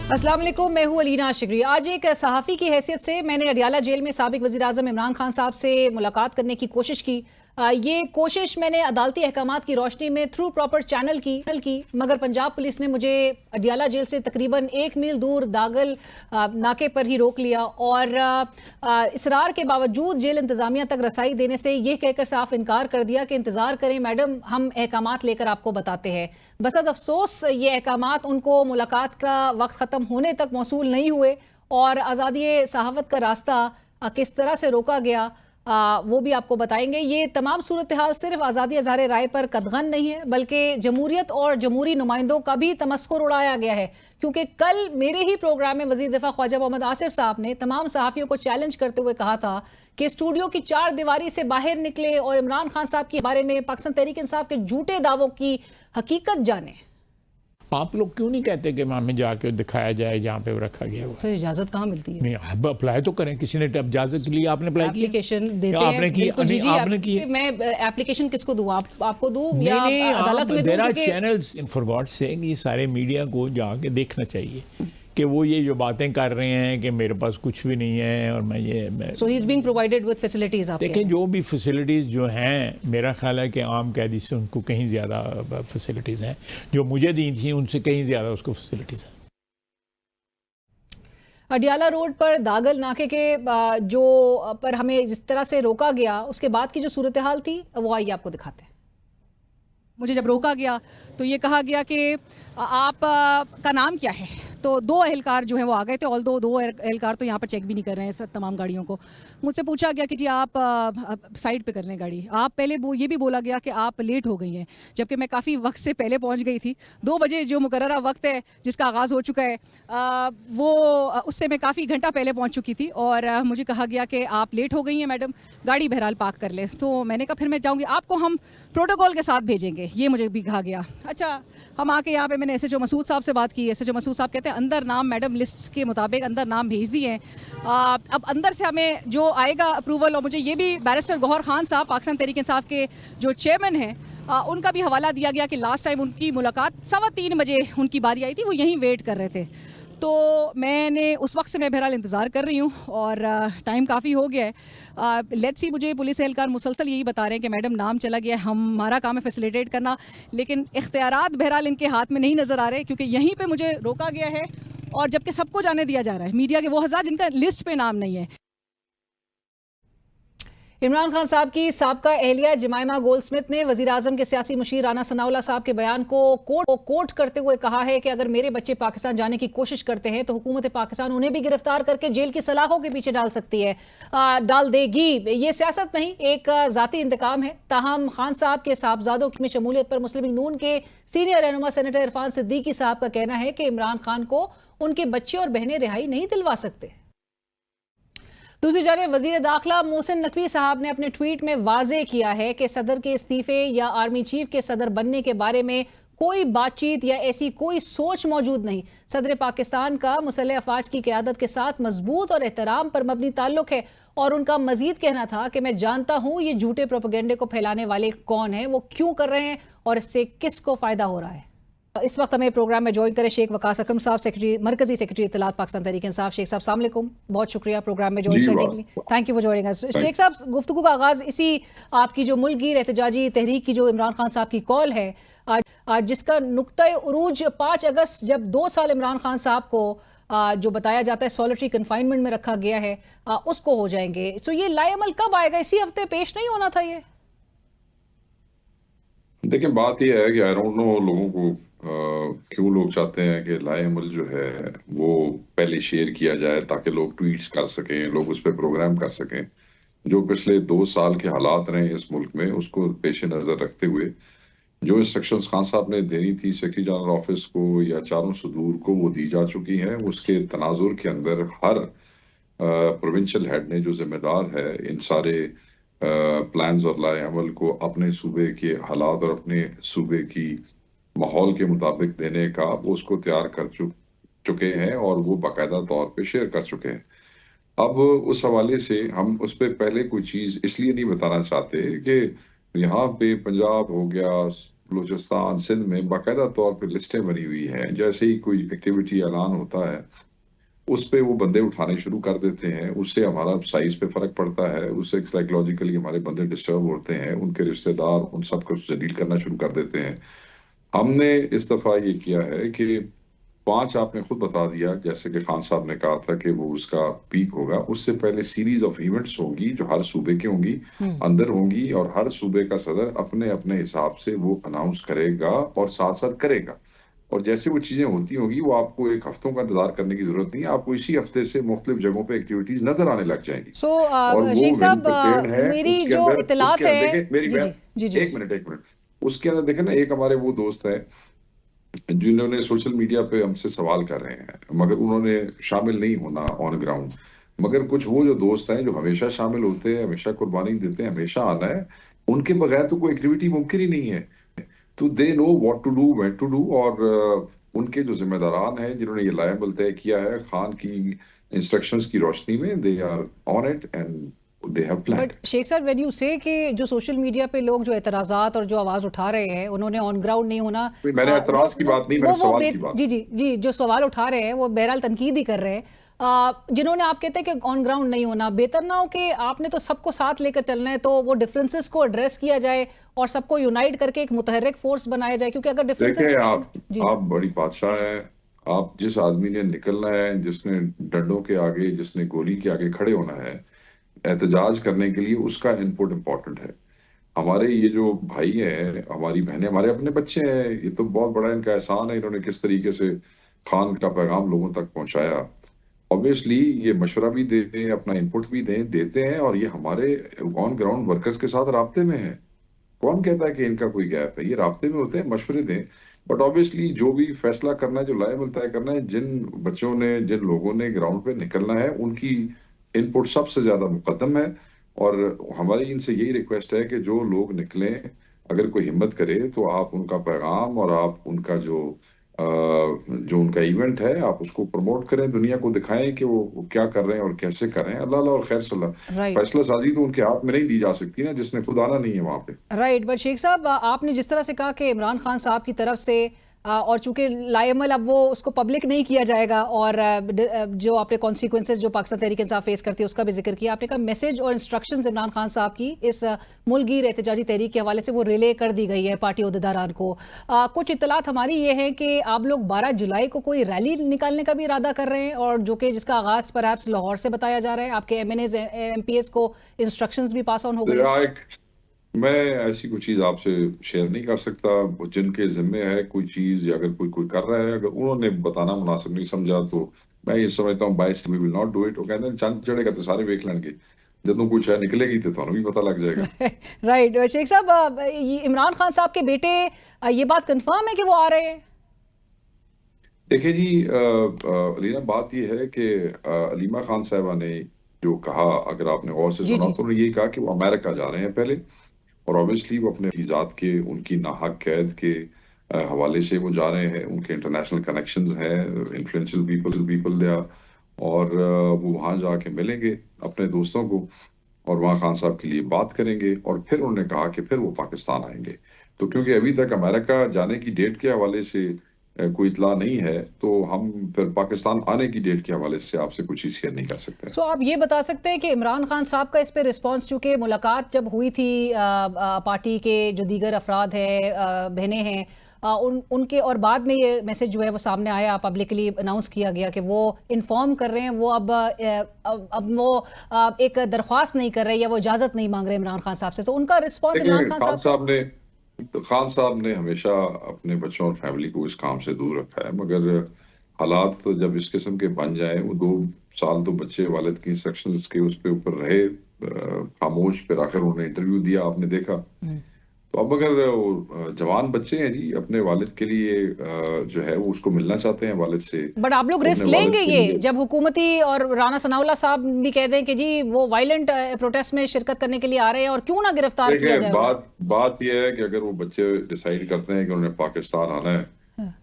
अस्सलाम वालेकुम, मैं हूं अलीना शिगरी। आज एक सहाफ़ी की हैसियत से मैंने अडियाला जेल में साबिक वज़ीर आज़म इमरान खान साहब से मुलाकात करने की कोशिश की। ये कोशिश मैंने अदालती अहकामात की रोशनी में थ्रू प्रॉपर चैनल की, मगर पंजाब पुलिस ने मुझे अडियाला जेल से तकरीबन 1 मील दूर दागल नाके पर ही रोक लिया और इसरार के बावजूद जेल इंतज़ामिया तक रसाई देने से यह कहकर साफ इनकार कर दिया कि इंतज़ार करें मैडम, हम अहकामात लेकर आपको बताते हैं। बसद अफसोस ये अहकामात उनको मुलाकात का वक्त ख़त्म होने तक मौसूल नहीं हुए और आज़ादी सहावत का रास्ता किस तरह से रोका गया वो भी आपको बताएंगे। ये तमाम सूरत हाल सिर्फ आज़ादी इज़हार राय पर कदगन नहीं है, बल्कि जमहूरियत और जमहूरी नुमाइंदों का भी तमस्कुर उड़ाया गया है, क्योंकि कल मेरे ही प्रोग्राम में वज़ीर दिफा ख्वाजा मोहम्मद आसिफ साहब ने तमाम सहाफ़ियों को चैलेंज करते हुए कहा था कि स्टूडियो की 4 दीवारी से बाहर निकले और इमरान खान साहब के बारे में पाकिस्तान तहरीक इंसाफ के झूठे दावों की हकीकत जाने। आप लोग क्यों नहीं कहते कि हमें जाके दिखाया जाए जहाँ पे वो रखा गया हुआ? सर इजाजत कहाँ मिलती है? नहीं, आप अप्लाई तो करें। किसी ने इजाजत के लिए आपने अप्लाई किया? एप्लीकेशन देते हैं। आपने की? आपने की? मैं एप्लीकेशन किसको दूं? आपको दूं या नहीं, अदालत में दूं? There are channels for God saying, ये सारे मीडिया को जाके देखना चाहिए कि वो ये जो बातें कर रहे हैं कि मेरे पास कुछ भी नहीं है और मैं so he is being provided with facilities. आप देखें, जो भी फैसिलिटीज़ जो हैं, मेरा ख्याल है कि आम कैदी से उनको कहीं ज़्यादा फैसिलिटीज़ हैं। जो मुझे दी थी उनसे कहीं ज़्यादा उसको फैसिलिटीज़ हैं। अडियाला रोड पर दागल नाके के जो पर हमें जिस तरह से रोका गया, उसके बाद की जो सूरत हाल थी वो आइए आपको दिखाते हैं। मुझे जब रोका गया तो ये कहा गया कि आप का नाम क्या है, तो 2 एहलकार जो हैं वो आ गए थे। ऑल 2 एहलकार तो यहाँ पर चेक भी नहीं कर रहे हैं सब तमाम गाड़ियों को। मुझसे पूछा गया कि जी आप साइड पे कर लें गाड़ी। आप पहले ये भी बोला गया कि आप लेट हो गई हैं, जबकि मैं काफ़ी वक्त से पहले पहुँच गई थी। 2 बजे जो मुकर्ररा वक्त है जिसका आगाज़ हो चुका है वो उससे मैं काफ़ी घंटा पहले पहुँच चुकी थी और मुझे कहा गया कि आप लेट हो गई हैं मैडम, गाड़ी बहरहाल पार्क कर लें। तो मैंने कहा फिर मैं जाऊँगी, आपको हम प्रोटोकॉल के साथ भेजेंगे, ये मुझे भी कहा गया। अच्छा, हम आके यहाँ पे मैंने SHO मसूद साहब से बात की। SHO मसूद साहब कहते हैं अंदर नाम मैडम लिस्ट के मुताबिक अंदर नाम भेज दिए हैं। अब अंदर से हमें जो आएगा अप्रूवल, और मुझे ये भी बैरिस्टर गौहर खान साहब पाकिस्तान तहरीक इंसाफ के जो चेयरमैन हैं उनका भी हवाला दिया गया कि लास्ट टाइम उनकी मुलाकात 3:15 बजे उनकी बारी आई थी, वो यहीं वेट कर रहे थे। तो मैंने उस वक्त से मैं बहरहाल इंतज़ार कर रही हूँ और टाइम काफ़ी हो गया है। लेट्स सी, मुझे पुलिस एहलकार मुसलसल यही बता रहे हैं कि मैडम नाम चला गया है, हमारा काम है फैसिलिटेट करना, लेकिन इख्तियारात बहरहाल इनके हाथ में नहीं नज़र आ रहे, क्योंकि यहीं पे मुझे रोका गया है और जबकि सबको जाने दिया जा रहा है, मीडिया के वो हज़ार जिनका लिस्ट पे नाम नहीं है। इमरान खान साहब की साबका एहलिया जमाइमा गोल्डस्मिथ ने वज़ीर आज़म के सियासी मुशीर राना सनाउल्लाह साहब के बयान को कोट करते हुए कहा है कि अगर मेरे बच्चे पाकिस्तान जाने की कोशिश करते हैं तो हुकूमत पाकिस्तान उन्हें भी गिरफ्तार करके जेल की सलाखों के पीछे डाल देगी। ये सियासत नहीं, एक ज़ाती इंतकाम है। ताहम खान साहब के साहबजादों में शमूलियत पर मुस्लिम लीग नून के सीनियर रहनुमा सेनेटर इरफान सिद्दीकी साहब का कहना है कि इमरान खान को उनके बच्चे और बहनें रिहाई नहीं दिलवा सकते। दूसरी जानब वजीर दाखिला मोहसिन नकवी साहब ने अपने ट्वीट में वाजे किया है कि सदर के इस्तीफे या आर्मी चीफ के सदर बनने के बारे में कोई बातचीत या ऐसी कोई सोच मौजूद नहीं। सदर पाकिस्तान का मुसल्लह अफवाज की क़यादत के साथ मजबूत और एहतराम पर मबनी ताल्लुक है। और उनका मजीद कहना था कि मैं जानता हूँ ये झूठे प्रोपेगेंडे को फैलाने वाले कौन हैं, वो क्यों कर रहे हैं और इससे किसको फ़ायदा हो रहा है। इस वक्त हमें प्रोग्राम में ज्वाइन करें शेख वकास अकरम साहब, मरकजी सेक्रेटरी इत्तलात पाकिस्तान तहरीक इंसाफ। शेख साहब अस्सलाम वालेकुम, बहुत शुक्रिया प्रोग्राम में ज्वाइन करने के लिए। Thank you for joining us. Sheikh sahab, गुफ्तगू का आगाज़ इसी आपकी जो मुल्कगीर एहतजाजी तहरीक की जो इमरान खान साहब की कॉल है, आज जिसका नुक्ता उरूज 5 अगस्त जब 2 साल इमरान खान साहब को जो बताया जाता है सॉलिटरी कन्फाइनमेंट में रखा गया है, उसको हो जाएंगे। सो ये लाएअमल कब आएगा? इसी हफ्ते पेश नहीं होना था ये? देखिए, बात यह है कि आई डोंट नो लोगों को क्यों लोग चाहते हैं कि लाएअमल जो है वो पहले शेयर किया जाए ताकि लोग ट्वीट्स कर सकें, लोग उस पर प्रोग्राम कर सकें। जो पिछले 2 साल के हालात रहे इस मुल्क में, उसको पेश नज़र रखते हुए जो इंस्ट्रक्शंस खान साहब ने देनी थी सेक्रेटरी जनरल ऑफिस को या चारों सदूर को, वो दी जा चुकी हैं। उसके तनाजुर के अंदर हर प्रोविंशियल हेड ने जो जिम्मेदार है इन सारे प्लान्स और लाएअमल को अपने सूबे के हालात और अपने सूबे की माहौल के मुताबिक देने का, वो उसको तैयार कर चुके हैं और वो बाकायदा तौर पे शेयर कर चुके हैं। अब उस हवाले से हम उस पर पहले कोई चीज़ इसलिए नहीं बताना चाहते कि यहाँ पे पंजाब हो गया, बलूचिस्तान, सिंध में बाकायदा तौर पे लिस्टें बनी हुई हैं। जैसे ही कोई एक्टिविटी ऐलान होता है उस पे वो बंदे उठाने शुरू कर देते हैं, उससे हमारा साइज पे फर्क पड़ता है, उससे साइकोलॉजिकली हमारे बंदे डिस्टर्ब होते हैं, उनके रिश्तेदार उन सबको जलील करना शुरू कर देते हैं। हमने इस दफा ये किया है कि 5 आपने खुद बता दिया, जैसे कि खान साहब ने कहा था कि वो उसका पीक होगा, उससे पहले सीरीज ऑफ इवेंट्स होंगी जो हर सूबे की होंगी, अंदर होंगी, और हर सूबे का सदर अपने अपने हिसाब से वो अनाउंस करेगा और साथ साथ करेगा। और जैसे वो चीजें होती होंगी, वो आपको एक हफ्तों का इंतजार करने की जरूरत नहीं है, आपको इसी हफ्ते से मुख्तलिफ जगहों पे एक्टिविटीज नजर आने लग जाएंगी। सो और वो शेख वेल साहब, प्रिपेयर्ड है। मेरी उसके जो अंदर इतलात उसके अंदर है, देखें मेरी जी जी बात, जी जी, एक मिनट, उसके अंदर देखें ना, एक हमारे वो दोस्त है जिन्होंने सोशल मीडिया पे हमसे सवाल कर रहे हैं, मगर उन्होंने शामिल नहीं होना ऑन ग्राउंड। मगर कुछ वो जो दोस्त हैं जो हमेशा शामिल होते हैं, हमेशा कुर्बानी देते हैं, हमेशा आना है, उनके बगैर तो कोई एक्टिविटी मुमकिन ही नहीं है। तो they know what to do, when to do. और उनके जो जिम्मेदारान हैं जिन्होंने ये लायबल तय किया है खान की इंस्ट्रक्शंस की रोशनी में, they are on it and they have but planned. Sheikh sahab, when you से कि जो सोशल मीडिया पे लोग जो एतराज़ात और जो आवाज़ उठा रहे हैं उन्होंने ऑन ग्राउंड नहीं होना, मैंने एतराज की बात नहीं, मैंने सवाल की बात। जी जी जी, जो सवाल उठा रहे हैं वो बहरहाल तनकीद ही कर रहे हैं। जिन्होंने, आप कहते हैं कि ऑन ग्राउंड नहीं होना, बेहतर ना हो कि आपने तो सबको साथ लेकर चलना है, तो वो डिफरेंसेस को एड्रेस किया जाए और सबको यूनाइट करके एक मुतहर्रिक फोर्स बनाया जाए, क्योंकि अगर डिफरेंसेस। देखें जी आप बड़ी बादशाह हैं। आप जिस आदमी ने निकलना है, जिसने डंडों के आगे, जिसने गोली के आगे खड़े होना है एहतजाज करने के लिए, उसका इनपुट इम्पोर्टेंट है। हमारे ये जो भाई हैं, हमारी बहनें, हमारे अपने बच्चे हैं, ये तो बहुत बड़ा इनका एहसान है, इन्होंने किस तरीके से खान का पैगाम लोगों तक पहुंचाया। ऑब्वियसली ये मशवरा भी दें, अपना इनपुट भी देते हैं, और ये हमारे ऑन ग्राउंड वर्कर्स के साथ राब्ते में है। कौन कहता है कि इनका कोई गैप है? ये राब्ते में होते हैं, मशवरे दें। बट ऑब्वियसली जो भी फैसला करना है, जो लायबल तय करना है, जिन बच्चों ने, जिन लोगों ने ग्राउंड पे निकलना है, उनकी इनपुट सबसे ज्यादा मुकद्दम है। और हमारी इनसे यही रिक्वेस्ट है कि जो लोग निकलें, अगर कोई हिम्मत करे तो आप उनका पैगाम और आप उनका जो उनका इवेंट है, आप उसको प्रमोट करें, दुनिया को दिखाएं कि वो क्या कर रहे हैं और कैसे कर रहे हैं। अल्लाह अल्लाह और खैर सल्ला। राइट फैसला साजी तो उनके हाथ में नहीं दी जा सकती ना, जिसने खुद आना नहीं है वहां पे। राइट। बट शेख साहब, आपने जिस तरह से कहा कि इमरान खान साहब की तरफ से और चूंकि लाएमल अब वो उसको पब्लिक नहीं किया जाएगा, और जो आपने कॉन्सिक्वेंसेज जो पाकिस्तान तहरीक इंसाफ फेस करती है उसका भी जिक्र किया, आपने कहा मैसेज और इंस्ट्रक्शंस इमरान खान साहब की इस मुल्कगीर एहतजाजी तहरीक के हवाले से वो रिले कर दी गई है पार्टी अहदेदारान को। कुछ इतलात हमारी ये है कि आप लोग 12 जुलाई को कोई रैली निकालने का भी इरादा कर रहे हैं, और जो कि जिसका आगाज परहैप्स लाहौर से बताया जा रहा है। आपके MNAs MPs को इंस्ट्रक्शंस भी पास ऑन हो गई है। मैं ऐसी कोई चीज आपसे शेयर नहीं कर सकता। जिनके जिम्मे है कोई चीज, या अगर कोई कोई कर रहा है, अगर उन्होंने बताना मुनासिब नहीं समझा, तो मैं ये समझता हूँ बाइस we will not do it. वो कहते हैं चंद चढ़ेगा तो सारे वेख लेंगे, जदों कुछ है निकलेगी तो थानू भी पता लग जाएगा। राइट। शेख साहब, ये इमरान खान साहब के बेटे, ये बात कंफर्म है कि वो आ रहे हैं? देखिए जी, अलीना, बात ये है कि अलीमा खान साहबा ने जो कहा, अगर आपने गौर से जी सुना, जी। तो उन्होंने यही कहा कि वो अमेरिका जा रहे हैं पहले, और ऑब्वियसली वो अपने वीज़ात के, उनकी नाहक कैद के हवाले से वो जा रहे हैं। उनके इंटरनेशनल कनेक्शंस हैं, इन्फ्लुएंशियल पीपल दे आर। और वो वहाँ जाके मिलेंगे अपने दोस्तों को, और वहाँ खान साहब के लिए बात करेंगे, और फिर उन्होंने कहा कि फिर वो पाकिस्तान आएंगे। तो क्योंकि अभी तक अमेरिका जाने की डेट के हवाले से कोई इतला नहीं है, तो हम फिर पाकिस्तान आने की डेट के हवाले से आपसे कुछ ही शेयर नहीं कर सकते। सो आप ये बता सकते हैं कि इमरान खान साहब का इस पे रिस्पांस, चूंकि मुलाकात जब हुई थी पार्टी के जो दीगर अफराद हैं, बहनें हैं, उनके, और बाद में ये मैसेज जो है वो सामने आया, पब्लिकली अनाउंस किया गया कि वो इन्फॉर्म कर रहे हैं, वो अब वो एक दरख्वास्त नहीं कर रहे या वो इजाज़त नहीं मांग रहे इमरान खान साहब से, तो उनका रिस्पांस इमरान देखिए, खान साहब। खान साहब ने हमेशा अपने बच्चों और फैमिली को इस काम से दूर रखा है, मगर हालात जब इस किस्म के बन जाए, वो 2 साल तो बच्चे वालिद की इंस्ट्रक्शंस के उस पे ऊपर रहे, खामोश, फिर आखिर उन्होंने इंटरव्यू दिया, आपने देखा। तो अब अगर वो जवान बच्चे हैं जी, अपने वालिद के लिए जो है वो उसको मिलना चाहते हैं वालिद से, बट आप लोग तो रिस्क अपने वालिद लेंगे के ये, लिए। जब हुकूमती और राना सनाउल्लाह साहब भी कह दें कि जी वो वायलेंट प्रोटेस्ट में शिरकत करने के लिए आ रहे हैं और क्यों ना गिरफ्तार किया देखिए, जाए उन्हें? बात यह है कि अगर वो बच्चे डिसाइड करते हैं कि उन्हें पाकिस्तान आना है,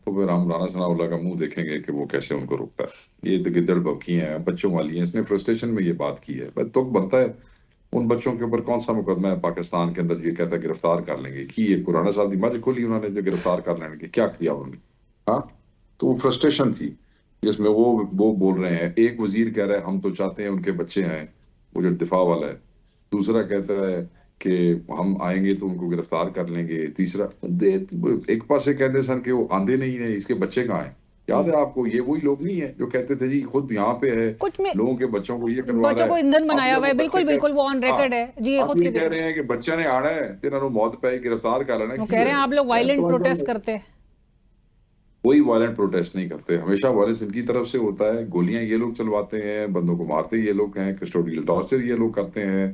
तो फिर हम राना सनाउल्लाह का मुंह देखेंगे कि वो कैसे उनको रोकता है। ये तो गिद्दड़ बकी हैं, बच्चों वाली हैं, इसने फ्रस्ट्रेशन में ये बात की है, बस तुक बनता है। उन बच्चों के ऊपर कौन सा मुकदमा है पाकिस्तान के अंदर, ये कहता है गिरफ्तार कर लेंगे कि ये पुराना साल दी मज खोली उन्होंने जो गिरफ्तार कर लेंगे, क्या किया उन्होंने? हाँ, तो वो फ्रस्ट्रेशन थी जिसमें वो बोल रहे हैं, एक वजीर कह रहा है हम तो चाहते हैं उनके बच्चे हैं, वो जो दिफा वाला है, दूसरा कहता है कि हम आएंगे तो उनको गिरफ्तार कर लेंगे, तीसरा एक पास से कहते हैं सर कि वो आंधे नहीं है, इसके बच्चे कहाँ हैं? याद है आपको, ये वही लोग नहीं है जो कहते थे जी खुद यहाँ पे है, कुछ में लोगों के बच्चों को ये करवा रहा बच्चों को है। ईंधन अब बनाया जब हुआ वो है, बच्चे बिल्कुल बिल्कुल, वो ऑन हाँ, रिकॉर्ड है जी, ये अब खुद ये के कह रहे हैं कि बच्चे ने आना है, तेरा नो मौत पे गिरफ्तार कर लेना वो की कह रहे हैं है। आप लोग मैं वायलेंट तो प्रोटेस्ट मतलब करते हैं। कोई वायलेंट प्रोटेस्ट नहीं करते, हमेशा वायलेंस इनकी तरफ से होता है, गोलियां ये लोग चलवाते हैं, बंदों को मारते ये लोग हैं, कस्टोडियल टॉर्चर ये लोग करते हैं,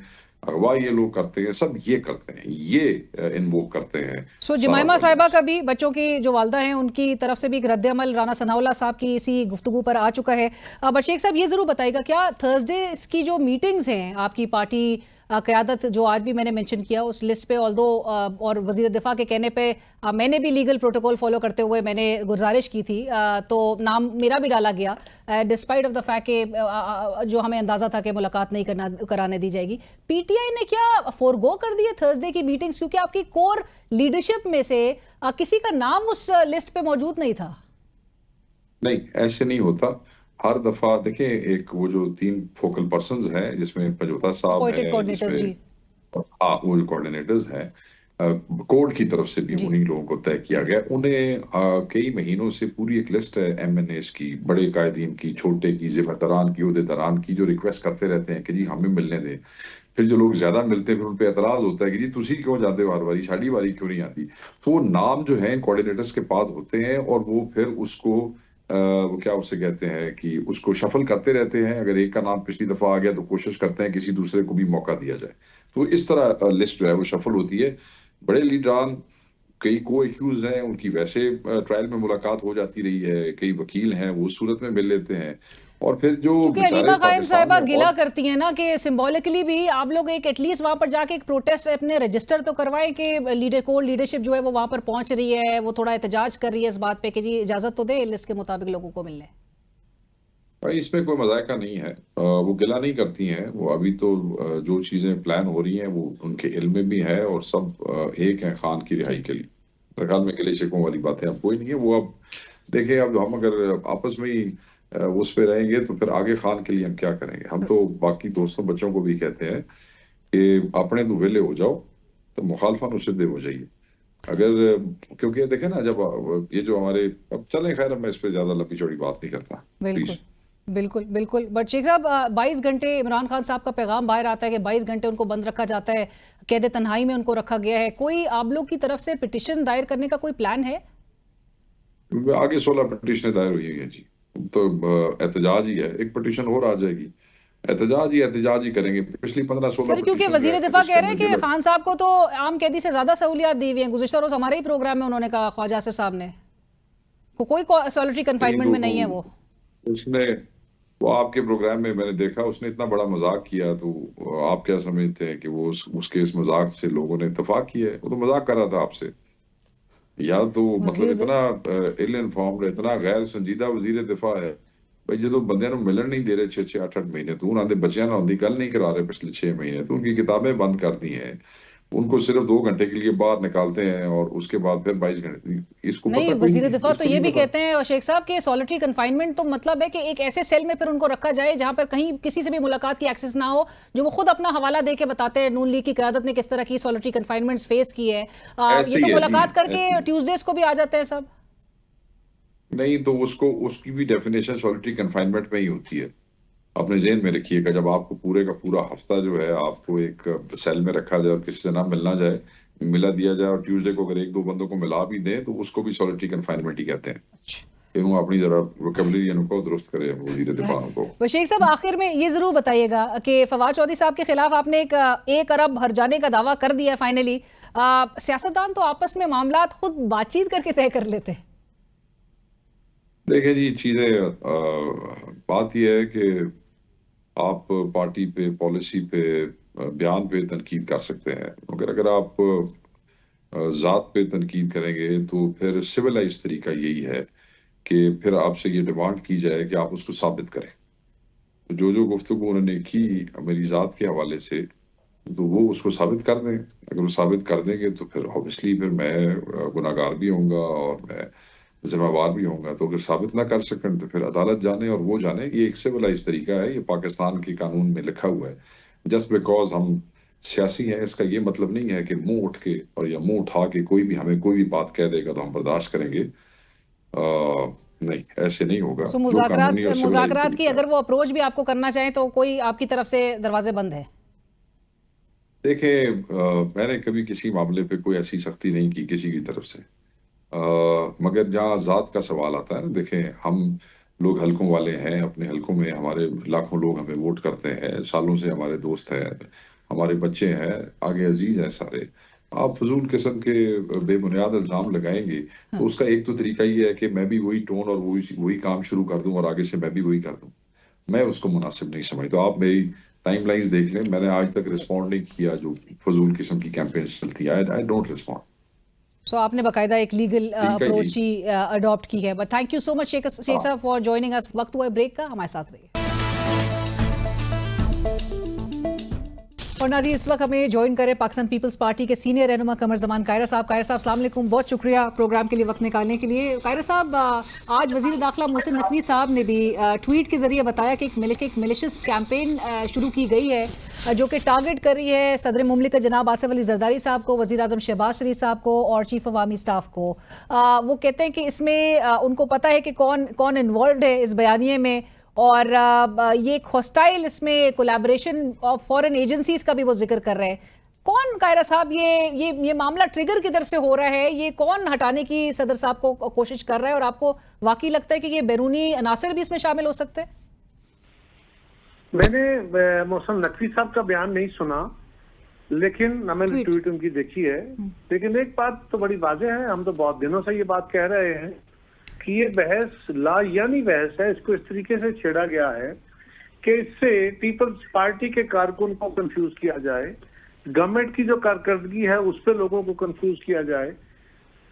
अगवा ये लोग करते हैं, सब ये करते हैं, ये इन्वोक करते हैं सो सारा जमाइमा साहिबा वायलेंस। का भी, बच्चों की जो वालदा हैं उनकी तरफ से भी एक रद्द अमल राना सनाउल्लाह साहब की इसी गुफ्तगू पर आ चुका है। बट शेख साहब ये जरूर बताइएगा, क्या थर्सडे की जो मीटिंग्स हैं आपकी पार्टी क़यादत, जो आज भी मैंने मेंशन किया उस लिस्ट पे, ऑल्दो और वजीर दिफा के कहने पे मैंने भी लीगल प्रोटोकॉल फॉलो करते हुए मैंने गुजारिश की थी, तो नाम मेरा भी डाला गया डिस्पाइट ऑफ द फैक्ट कि जो हमें अंदाजा था कि मुलाकात नहीं कराने दी जाएगी। पीटीआई ने क्या फोरगो कर दिए थर्सडे की मीटिंग्स, क्योंकि आपकी कोर लीडरशिप में से किसी का नाम उस लिस्ट पे मौजूद नहीं था? नहीं, ऐसे नहीं होता। हर दफा देखें, एक वो जो 3 फोकल पर्संस हैं जिसमें पंजोता साहब अपॉइंटेड हैं, कोऑर्डिनेटर्स जिसमें जी। हाँ वो जो कोऑर्डिनेटर्स हैं, कोर्ट की तरफ से भी जी। उन्हीं लोगों को तय किया गया। उन्हें कई महीनों से पूरी एक लिस्ट है एमएनएस की, बड़े कायदीन की, छोटे की, जिम्मेदारान की, ओहदेदारान की, जो रिक्वेस्ट करते रहते हैं कि जी हमें मिलने दें। फिर जो लोग ज्यादा मिलते हैं फिर उन पर एतराज होता है कि जी तुसी क्यों जाते हो हर बारी, साड़ी बारी क्यों नहीं आती। तो वो नाम जो है कोऑर्डिनेटर्स के पास होते हैं और वो फिर उसको वो क्या उसे कहते हैं कि उसको शफल करते रहते हैं। अगर एक का नाम पिछली दफा आ गया तो कोशिश करते हैं किसी दूसरे को भी मौका दिया जाए। तो इस तरह लिस्ट जो है वो शफल होती है। बड़े लीडरान, कई को एक्यूज हैं, उनकी वैसे ट्रायल में मुलाकात हो जाती रही है, कई वकील हैं वो उस सूरत में मिल लेते हैं, और फिर जो क्योंकि बेचारे अलीमा कायम पाकिस्तान साहिबा में गिला और करती हैं ना कि सिंबॉलिकली भी आप लोग एक एटलीस्ट वहां पर जाके एक प्रोटेस्ट अपने रजिस्टर तो करवाएं कि लीडरशिप जो है वो वहां पर पहुंच रही है, वो थोड़ा एहतजाज कर रही है इस बात पे कि जी इजाजत तो दे लिस्ट के मुताबिक लोगों को मिलने। भाई इसमें कोई मजाका नहीं है। वो गिला नहीं करती हैं, वो अभी तो जो चीजें प्लान हो रही हैं वो उनके इल्म में भी है, और सब एक हैं खान की रिहाई जी। के लिए। मेरे ख्याल में गिले शिकवों वाली बातें अब कोई नहीं है। वो अब देखिए, अब हम अगर आपस में ही उस पे रहेंगे तो फिर आगे खान के लिए हम क्या करेंगे। हम तो बाकी दोस्तों बच्चों को भी कहते हैं कि अपने तो वेले हो जाओ तो मुखालफन उससे दे हो जाइए। अगर क्योंकि देखे ना, जब ये जो हमारे, अब चलें खैर, अब मैं इस पे ज्यादा लंबी चौड़ी बात नहीं करता, बिल्कुल प्लीज। बिल्कुल बिल्कुल। बट शेख साहब 22 घंटे इमरान खान साहब का पैगाम बाहर आता है कि 22 घंटे उनको बंद रखा जाता है, कैद तन्हाई में उनको रखा गया है। कोई आप लोग की तरफ से पिटिशन दायर करने का कोई प्लान है? आगे 16 पिटिशनें दायर हुई हैं जी। तो एहतजाज ही है, एक पिटिशन और आ जाएगी, एहतजाज ही करेंगे। पिछली 15-16 सर क्योंकि पिटिशन जो है वजीर कि दिफा जिसके कह रहे हैं अंदर ये कि लोग, खान साहब को तो आम कैदी से ज्यादा सहूलियात दी हुई हैं। गुज़िश्ता रोज हमारे ही प्रोग्राम में उन्होंने कहा, ख्वाजा आसिफ साहब ने, कोई सॉलिटरी नहीं कंफाइनमेंट तो में नहीं है वो। उसने, वो आपके प्रोग्राम में मैंने देखा उसने इतना बड़ा मजाक किया, तो आप क्या समझते हैं कि वो उसके इस मजाक से लोगों ने इत्तेफाक किया है? वो तो मजाक कर रहा था आपसे। या तो मतलब वजीर इतना इल इन्फॉर्म्ड, इतना गैर संजीदा वजीर दिफा है। भाई जो बंदे मिलन नहीं दे रहे 6-6 8-8 महीने, तो उन्होंने बच्चियां ना उनकी गल नहीं करा रहे पिछले 6 महीने, तो उनकी किताबें बंद कर दी हैं, उनको सिर्फ 2 घंटे के लिए बाहर निकालते हैं और उसके बाद फिर 22 घंटे। इसको नहीं, पता कोई वजीर नहीं है, दिफा तो इसको ये नहीं भी पता। कहते हैं और शेख साहब के सॉलिटरी कंफाइनमेंट तो मतलब है कि एक ऐसे सेल में फिर उनको रखा जाए जहां पर कहीं किसी से भी मुलाकात की एक्सेस ना हो, जो वो खुद अपना हवाला दे के बताते हैं नून लीग की क़यादत ने किस तरह की सॉलिटरी कंफाइनमेंट्स फेस की है। ये ऐसे तो ही है जी, मुलाकात करके ऐसे ही है। ट्यूसडेज को भी आ जाते हैं सब। नहीं तो उसको, उसकी भी डेफिनेशन सॉलिटरी कंफाइनमेंट में ही होती है। अपने जेहन में रखिएगा, जब आपको पूरे का पूरा हफ्ता जो है आपको एक सेल में रखा जाए और किसी से ना मिलना जाए, मिला दिया जाए, और ट्यूसडे को अगर 1-2 बंदों को मिला भी दें तो उसको भी सॉलिटरी कंफाइनमेंट ही कहते हैं। इन्हों अपनी जरा वोकैबुलरी इनको दुरुस्त करे वजीर दिफा को। तो शेख साहब आखिर में ये जरूर बताइएगा कि फवाद चौधरी साहब के खिलाफ आपने एक 1 अरब हर्जाने का दावा कर दिया फाइनली। सियासतदान तो आपस में मामलात खुद बातचीत करके तय कर लेते हैं। देखिए जी, चीजें बात यह है कि आप पार्टी पे, पॉलिसी पे, बयान पे तनकीद कर सकते हैं, मगर अगर आप जात पे तनकीद करेंगे तो फिर सिविलाइज तरीका यही है कि फिर आपसे ये डिमांड की जाए कि आप उसको साबित करें। तो जो गुफ्तगू उन्होंने की मेरी जात के हवाले से, तो वो उसको साबित कर दें। अगर वो साबित कर देंगे तो फिर ऑब्वियसली फिर मैं गुनाहगार भी होऊंगा और मैं जिम्मेवार भी होऊंगा। तो अगर साबित ना कर सकें तो फिर अदालत जाने और वो जाने। ये एक सिविलाइज तरीका है, ये पाकिस्तान के कानून में लिखा हुआ है। जस्ट बिकॉज हम सियासी हैं इसका ये मतलब नहीं है कि मुंह उठ के और या मुंह उठा के कोई भी हमें कोई भी बात कह देगा तो हम बर्दाश्त करेंगे। नहीं, ऐसे नहीं होगा। सो जो कानूनी और सिविलाइज मुज़ाकरात की तरीका है। अगर वो अप्रोच भी आपको करना चाहें तो कोई आपकी तरफ से दरवाजे बंद है? देखें, मैंने कभी किसी मामले पे कोई ऐसी सख्ती नहीं की किसी की तरफ से। मगर जहाँ ज़ात का सवाल आता है, देखें हम लोग हलकों वाले हैं, अपने हलकों में हमारे लाखों लोग हमें वोट करते हैं, सालों से हमारे दोस्त हैं, हमारे बच्चे हैं, आगे अजीज हैं सारे। आप फजूल किस्म के बेबुनियाद इल्ज़ाम लगाएंगे तो उसका एक तो तरीका ये है कि मैं भी वही टोन और वही वही काम शुरू कर दूं और आगे से मैं भी वही कर दूं। मैं उसको मुनासिब नहीं समझता। आप मेरी टाइमलाइंस देख लें, मैंने आज तक रिस्पॉन्ड नहीं किया जो फजूल किस्म की कैंपेन चलती है। I don't respond. सो आपने बाकायदा एक लीगल ठीक है जी। अप्रोच ही अडॉप्ट की है। But thank you so much Sheikh sahab for joining अस। वक्त हुआ है ब्रेक का, हमारे साथ रहिए। और नाज़रीन, इस वक्त हमें ज्वाइन करें पाकिस्तान पीपल्स पार्टी के सीनियर रहनुमा कमर जमान कायरा साहब। कायरा साहब अस्सलाम वालेकुम, बहुत शुक्रिया प्रोग्राम के लिए वक्त निकालने के लिए। कायरा साहब, आज वज़ीर दाखिला मोहसिन नकवी साहब ने भी ट्वीट के जरिए बताया कि एक मिलिशियस कैंपेन शुरू की गई है जो कि टारगेट कर रही है सदर मुमलिकत जनाब आसिफ अली जरदारी साहब को, वज़ीर आज़म शहबाज शरीफ साहब को और चीफ अवामी स्टाफ को। वो कहते हैं कि इसमें उनको पता है कि कौन कौन इन्वॉल्व है इस बयानिए में, और ये एक हॉस्टाइल इसमें कोलैबोरेशन ऑफ फॉरेन एजेंसीज का भी वो जिक्र कर रहे हैं। कौन कायरा साहब ये मामला ट्रिगर किधर से हो रहा है? ये कौन हटाने की सदर साहब को कोशिश कर रहा है? और आपको वाकई लगता है कि ये बैरूनी अनासर भी इसमें शामिल हो सकते हैं? मैंने मोहसिन नकवी साहब का बयान नहीं सुना, लेकिन मैंने ट्वीट उनकी देखी है। लेकिन एक बात तो बड़ी वाज़ेह है, हम तो बहुत दिनों से ये बात कह रहे हैं कि ये बहस लायानी बहस है। इसको इस तरीके से छेड़ा गया है कि इससे पीपल्स पार्टी के कारकुन को कंफ्यूज किया जाए, गवर्नमेंट की जो कारकर्दगी है उस पर लोगों को कंफ्यूज किया जाए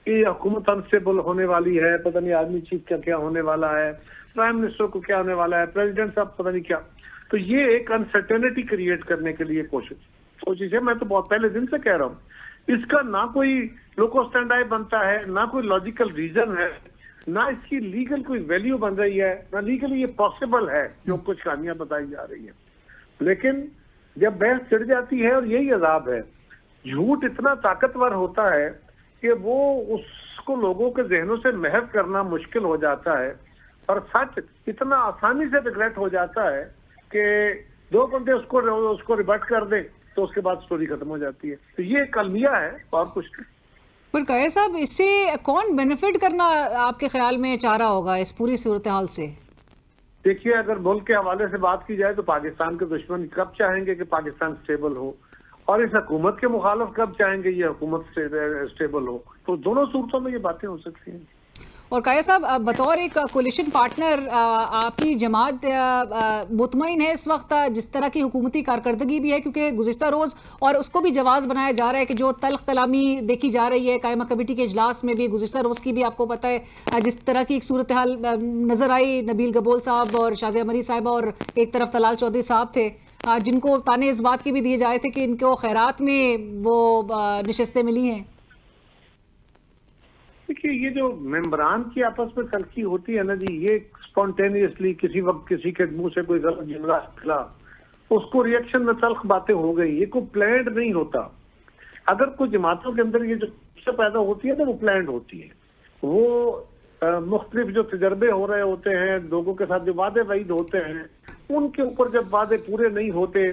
कि हुकूमत अनस्टेबल होने वाली है, पता नहीं आर्मी चीफ का क्या होने वाला है, प्राइम मिनिस्टर को क्या होने वाला है, प्रेसिडेंट साहब पता नहीं क्या। तो ये एक अनसर्टेनिटी क्रिएट करने के लिए कोशिश है। मैं तो बहुत पहले दिन से कह रहा हूँ, इसका ना कोई लोको स्टैंडाई बनता है, ना कोई लॉजिकल रीजन है, ना इसकी लीगल कोई वैल्यू बन रही है, ना लीगली ये पॉसिबल है जो कुछ कहानियां बताई जा रही है। लेकिन जब बहस चिढ़ जाती है, और यही अजाब है, झूठ इतना ताकतवर होता है कि वो उसको लोगों के जहनों से महव करना मुश्किल हो जाता है, और सच इतना आसानी से रिग्रेट हो जाता है कि 2 बंदे उसको रिबट कर दें तो उसके बाद स्टोरी खत्म हो जाती है। तो ये एक अलमिया है और कुछ नहीं। पर कायरा साहब, इससे कौन बेनिफिट करना आपके ख्याल में चाह रहा होगा इस पूरी सूरत हाल से? देखिए, अगर मुल्क के हवाले से बात की जाए तो पाकिस्तान के दुश्मन कब चाहेंगे कि पाकिस्तान स्टेबल हो, और इस हुकूमत के मुखालिफ कब चाहेंगे ये हुकूमत स्टेबल हो? तो दोनों सूरतों में ये बातें हो सकती हैं। और काया साहब, बतौर एक कोलिशन पार्टनर आपकी जमात मुतमईन है इस वक्त जिस तरह की हुकूमती कारकर्दगी भी है? क्योंकि गुज़िश्ता रोज़ और उसको भी जवाब बनाया जा रहा है कि जो तल्ख कलामी देखी जा रही है कायमा कमेटी के इजलास में भी, गुज़िश्ता रोज़ की भी आपको पता है जिस तरह की एक सूरत हाल नज़र आई, नबील गबोल साहब और शाज़िया मरी साहिबा और एक तरफ तलाल चौधरी साहब थे, जिनको ताने इस बात के भी दिए जाए थे कि इनको खैरात में वो नशस्तें मिली हैं। देखिए, ये जो मेंबरान की आपस में तलखी होती है ना जी, ये स्पॉन्टेनियसली किसी वक्त किसी के मुंह से कोई गलत जुमला निकला, उसको रिएक्शन में तल्ख बातें हो गई, ये कोई प्लान्ड नहीं होता। अगर कोई जमातों के अंदर ये जो पैदा होती है ना, वो प्लान्ड होती है। वो मुख्तलिफ जो तजर्बे हो रहे होते हैं, लोगों के साथ जो वादे वईद होते हैं, उनके ऊपर जब वादे पूरे नहीं होते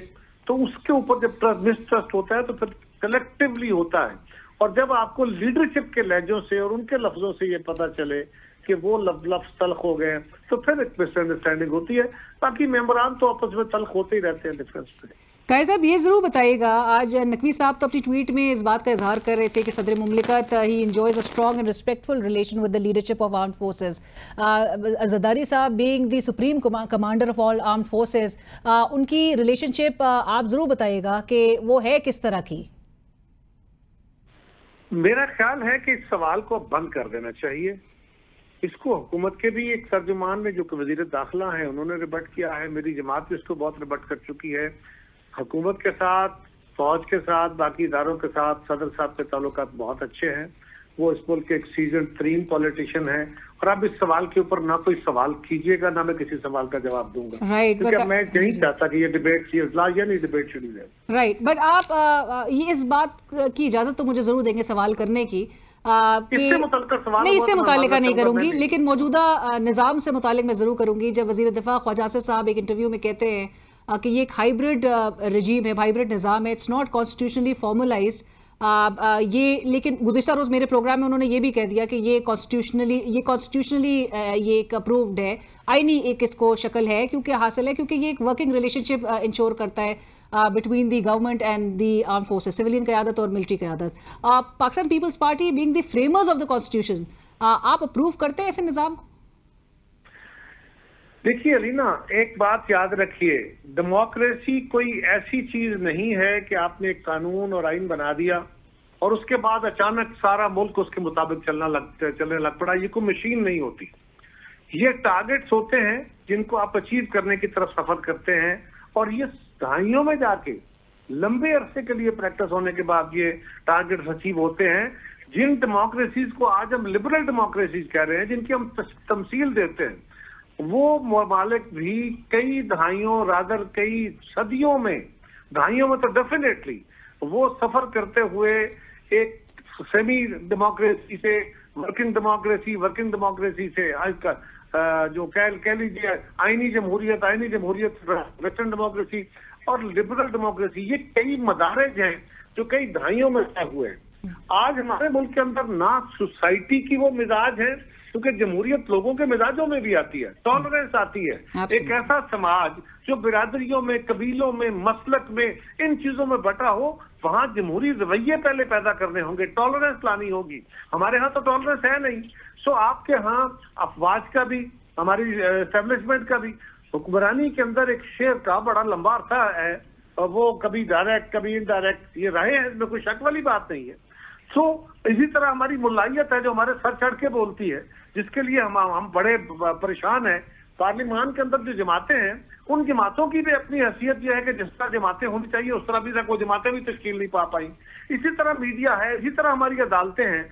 तो उसके ऊपर जब मिसट्रस्ट होता है तो फिर कलेक्टिवली होता है। और जब आपको लीडरशिप के लहजों से और उनके लफ्जों से ये पता चले कि वो लफ्ज तल्ख हो गए, तो फिर एक मिसअंडरस्टैंडिंग होती है। बाकी मेंबरान तो आपस में तल्ख होते ही रहते हैं डिफरेंस पे। काया साहब, ये जरूर बताइएगा, आज नकवी साहब तो अपनी ट्वीट में इस बात का इजहार कर रहे थे कि सदर मुमलिकत he enjoys a strong and respectful relation with the leadership of armed forces. Zardari साहब being the supreme commander of all armed forces, उनकी रिलेशनशिप आप जरूर बताइएगा कि वो है किस तरह की? मेरा ख्याल है कि इस सवाल को बंद कर देना चाहिए। इसको हुकूमत के भी एक तर्जुमान ने, जो कि वजीर दाखिला है, उन्होंने रिबट किया है। मेरी जमात भी इसको बहुत रिबट कर चुकी है। हुकूमत के साथ फौज के साथ, बाकी इदारों के साथ सदर साहब के ताल्लुकात बहुत अच्छे हैं। वो इस मुल्क के एक सीजन तरीन पॉलिटिशियन है। और आप इस सवाल के ऊपर ना कोई सवाल कीजिएगा, ना मैं किसी सवाल का जवाब दूंगा। Right, क्योंकि but- मैं नहीं चाहता कि ये डिबेट या नहीं डिबेट शुरू है। राइट, बट आप ये इस बात की इजाजत तो मुझे जरूर देंगे सवाल करने की कि इससे मुतल्लिक़ सवाल नहीं, हुआ इससे तो मैं मुतालिका मानना नहीं चाहूंगा, करूंगी, मैं लेकिन मौजूदा निज़ाम से मुतालिक मैं ज़रूर करूंगी। जब वज़ीर दिफा ख्वाजा आसिफ साहब एक इंटरव्यू में कहते हैं कि ये एक हाइब्रिड रजीम है, हाइब्रिड निज़ाम है, इट्स नॉट कॉन्स्टिट्यूशनली फॉर्मलाइज्ड। ये लेकिन गुज़िश्ता रोज़ मेरे प्रोग्राम में उन्होंने ये भी कह दिया कि ये कॉन्स्टिट्यूशनली ये एक अप्रूव्ड है, आईनी एक इसको शक्ल है, क्योंकि हासिल है क्योंकि ये एक वर्किंग रिलेशनशिप इंश्योर करता है between the government and the armed forces, civilian क़यादत और military क़यादत। Pakistan People's Party being the framers of the constitution, आप अप्रूव करते हैं ऐसे निज़ाम को? देखिए अलीना, एक बात याद रखिए, डेमोक्रेसी कोई ऐसी चीज नहीं है कि आपने एक कानून और आइन बना दिया और उसके बाद अचानक सारा मुल्क उसके मुताबिक चलने लग पड़ा। ये कोई मशीन नहीं होती। ये टारगेट्स होते हैं जिनको आप अचीव करने की तरफ सफर करते हैं, और ये दहाइयों में जाके लंबे अरसे के लिए प्रैक्टिस होने के बाद ये टारगेट्स अचीव होते हैं। जिन डेमोक्रेसीज को आज हम लिबरल डेमोक्रेसीज कह रहे हैं, जिनकी हम तमसील देते हैं, वो ममालिक भी कई दहाइयों, रादर कई सदियों में, दहाइयों में तो डेफिनेटली वो सफर करते हुए एक सेमी डेमोक्रेसी से वर्किंग डेमोक्रेसी से आज का जो कह लीजिए आईनी जमहूरियत, वेस्टर्न डेमोक्रेसी और लिबरल डेमोक्रेसी, ये कई मदारज हैं जो कई दहाइयों में तय हुए हैं। आज हमारे मुल्क के अंदर ना सोसाइटी की वो मिजाज है, क्योंकि जमहूरियत लोगों के मिजाजों में भी आती है, टॉलरेंस आती है। एक ऐसा समाज जो बिरादरियों में, कबीलों में, मसलक में, इन चीजों में बटा हो, वहां जमहूरी रवैये पहले पैदा करने होंगे, टॉलरेंस लानी होगी। हमारे यहाँ तो टॉलरेंस है नहीं। सो आपके यहाँ अफवाज का भी, हमारी एस्टेब्लिशमेंट का भी, हुक्मरानी के अंदर एक शेर का बड़ा लंबा अरसा है, और वो कभी डायरेक्ट कभी इनडायरेक्ट ये रहे हैं, इसमें कोई शक वाली बात नहीं है। सो इसी तरह हमारी मुलायत है जो हमारे सर चढ़ के बोलती है, जिसके लिए हम बड़े परेशान हैं। पार्लियामान के अंदर जो जमातें हैं, उन जमातों की भी अपनी हैसियत यह है कि जिस तरह जमातें होनी चाहिए उस तरह भी वो जमातें भी तश्कील नहीं पा पाई। इसी तरह मीडिया है, इसी तरह हमारी अदालतें हैं।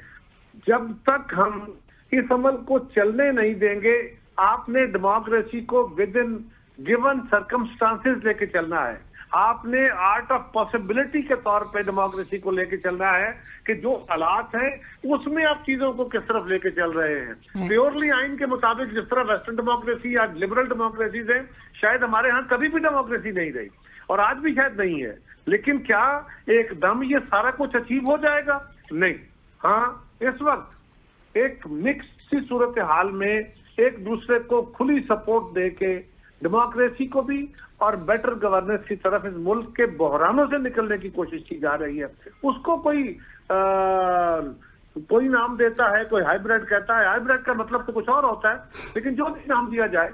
जब तक हम इस अमल को चलने नहीं देंगे, आपने डेमोक्रेसी को विद इन गिवन सर्कमस्टांसेस लेके चलना है। आपने आर्ट ऑफ पॉसिबिलिटी के तौर पे डेमोक्रेसी को लेके चलना है कि जो हालात हैं उसमें आप चीजों को किस तरफ लेके चल रहे हैं। प्योरली आइन के मुताबिक जिस तरह वेस्टर्न डेमोक्रेसी या लिबरल डेमोक्रेसीज है, शायद हमारे यहाँ कभी भी डेमोक्रेसी नहीं रही और आज भी शायद नहीं है। लेकिन क्या एकदम ये सारा कुछ अचीव हो जाएगा? नहीं। हाँ, इस वक्त एक मिक्स सी सूरत हाल में एक दूसरे को खुली सपोर्ट दे के डेमोक्रेसी को भी और बेटर गवर्नेंस की तरफ इस मुल्क के बहरानों से निकलने की कोशिश की जा रही है। उसको कोई नाम देता है, कोई हाइब्रिड कहता है। हाइब्रिड का मतलब तो कुछ और होता है, लेकिन जो भी नाम दिया जाए